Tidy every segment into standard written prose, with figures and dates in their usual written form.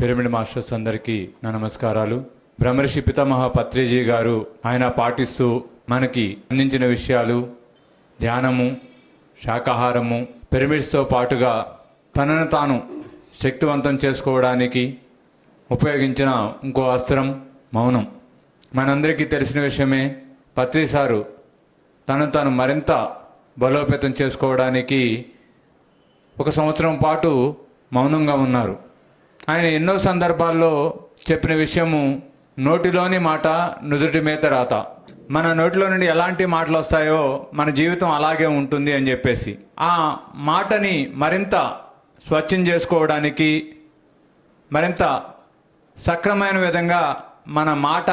Pyramid masters అందరికీ నా నమస్కారాలు. బ్రహ్మర్షి పితామహ పత్రిజీ గారు ఆయన పాటిస్తూ మనకి అందించిన విషయాలు ధ్యానము, శాకాహారము, పిరమిడ్స్తో పాటుగా తనను తాను శక్తివంతం చేసుకోవడానికి ఉపయోగించిన ఇంకో అస్త్రం మౌనం. మనందరికీ తెలిసిన విషయమే. పత్రి సారు తనను తాను మరింత బలోపేతం చేసుకోవడానికి 1 సంవత్సరం పాటు మౌనంగా ఉన్నారు. ఆయన ఎన్నో సందర్భాల్లో చెప్పిన విషయము నోటిలోని మాట నుదుటి మీద రాత. మన నోటిలో నుండి ఎలాంటి మాటలు వస్తాయో మన జీవితం అలాగే ఉంటుంది అని చెప్పేసి ఆ మాటని మరింత స్వచ్ఛం చేసుకోవడానికి, మరింత సక్రమైన విధంగా మన మాట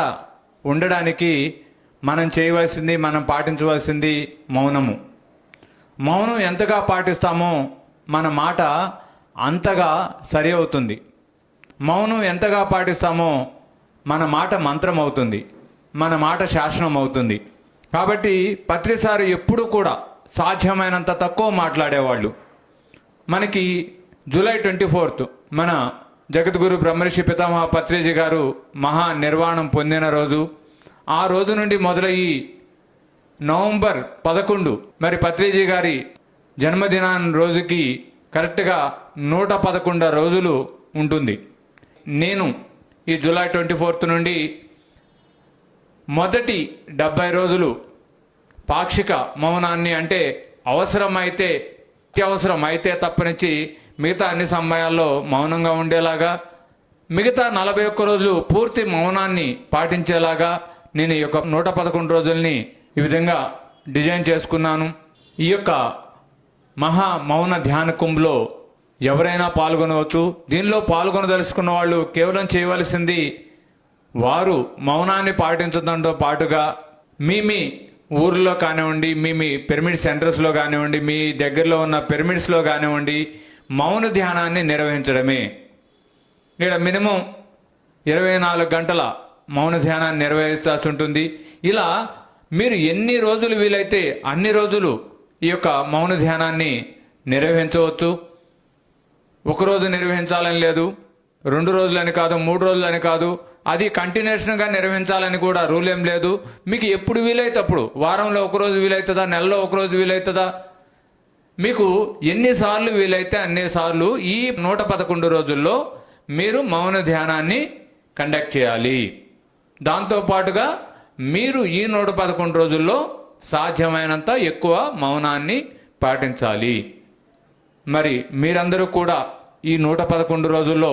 ఉండడానికి మనం చేయవలసింది, మనం పాటించవలసింది మౌనము. మౌనం ఎంతగా పాటిస్తామో మన మాట అంతగా సరి అవుతుంది. మౌనం ఎంతగా పాటిస్తామో మన మాట మంత్రం అవుతుంది, మన మాట శాసనం అవుతుంది. కాబట్టి పత్రిసారు ఎప్పుడూ కూడా సాధ్యమైనంత తక్కువ మాట్లాడేవాళ్ళు. మనకి జూలై 24 మన జగద్గురు బ్రహ్మర్షి పితామహ పత్రిజీ గారు మహా నిర్వాణం పొందిన రోజు. ఆ రోజు నుండి మొదలయ్యి నవంబర్ 11 మరి పత్రిజీ గారి జన్మదినాన్ని రోజుకి కరెక్ట్గా 111 రోజులు ఉంటుంది. నేను ఈ జూలై 24 నుండి మొదటి 70 రోజులు పాక్షిక మౌనాన్ని, అంటే అవసరమైతే అత్యవసరం అయితే తప్పనిచ్చి మిగతా అన్ని సమయాల్లో మౌనంగా ఉండేలాగా, మిగతా 41 రోజులు పూర్తి మౌనాన్ని పాటించేలాగా నేను ఈ యొక్క 111 రోజుల్ని ఈ విధంగా డిజైన్ చేసుకున్నాను. ఈ యొక్క మహా మౌన ధ్యాన కుంభ్లో ఎవరైనా పాల్గొనవచ్చు. దీనిలో పాల్గొనదలుచుకున్న వాళ్ళు కేవలం చేయవలసింది వారు మౌనాన్ని పాటించడంతో పాటుగా మీ ఊర్లో కానివ్వండి, మీ పిరమిడ్ సెంటర్స్లో కానివ్వండి, మీ దగ్గరలో ఉన్న పిరమిడ్స్లో కానివ్వండి, మౌన ధ్యానాన్ని నిర్వహించడమే. ఇక్కడ మినిమం 24 గంటల మౌన ధ్యానాన్ని నిర్వహించాల్సి ఉంటుంది. ఇలా మీరు ఎన్ని రోజులు వీలైతే అన్ని రోజులు ఈ యొక్క మౌన ధ్యానాన్ని నిర్వహించవచ్చు. 1 రోజు నిర్వహించాలని లేదు, 2 రోజులని కాదు, 3 రోజులని కాదు, అది కంటిన్యూషన్గా నిర్వహించాలని కూడా రూల్ ఏం లేదు. మీకు ఎప్పుడు వీలైతే అప్పుడు, వారంలో 1 రోజు వీలవుతుందా, నెలలో 1 రోజు వీలవుతుందా, మీకు ఎన్నిసార్లు వీలైతే అన్నిసార్లు ఈ 111 రోజుల్లో మీరు మౌన ధ్యానాన్ని కండక్ట్ చేయాలి. దాంతోపాటుగా మీరు ఈ 111 రోజుల్లో సాధ్యమైనంత ఎక్కువ మౌనాన్ని పాటించాలి. మరి మీరందరూ కూడా ఈ 111 రోజుల్లో